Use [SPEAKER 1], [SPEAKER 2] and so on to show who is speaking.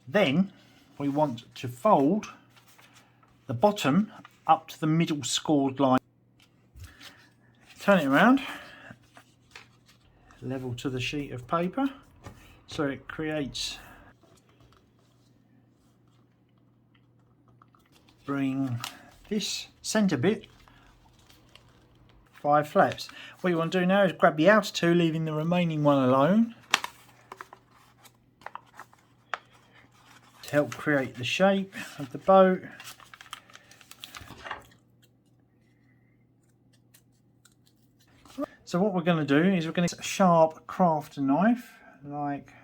[SPEAKER 1] Then we want to fold the bottom up to the middle scored line. Turn it around, level to the sheet of paper, so it creates. Bring this centre bit 5 flaps. What you want to do now is grab the outer 2, leaving the remaining one alone, to help create the shape of the boat. So what we're going to do is we're going to use a sharp craft knife like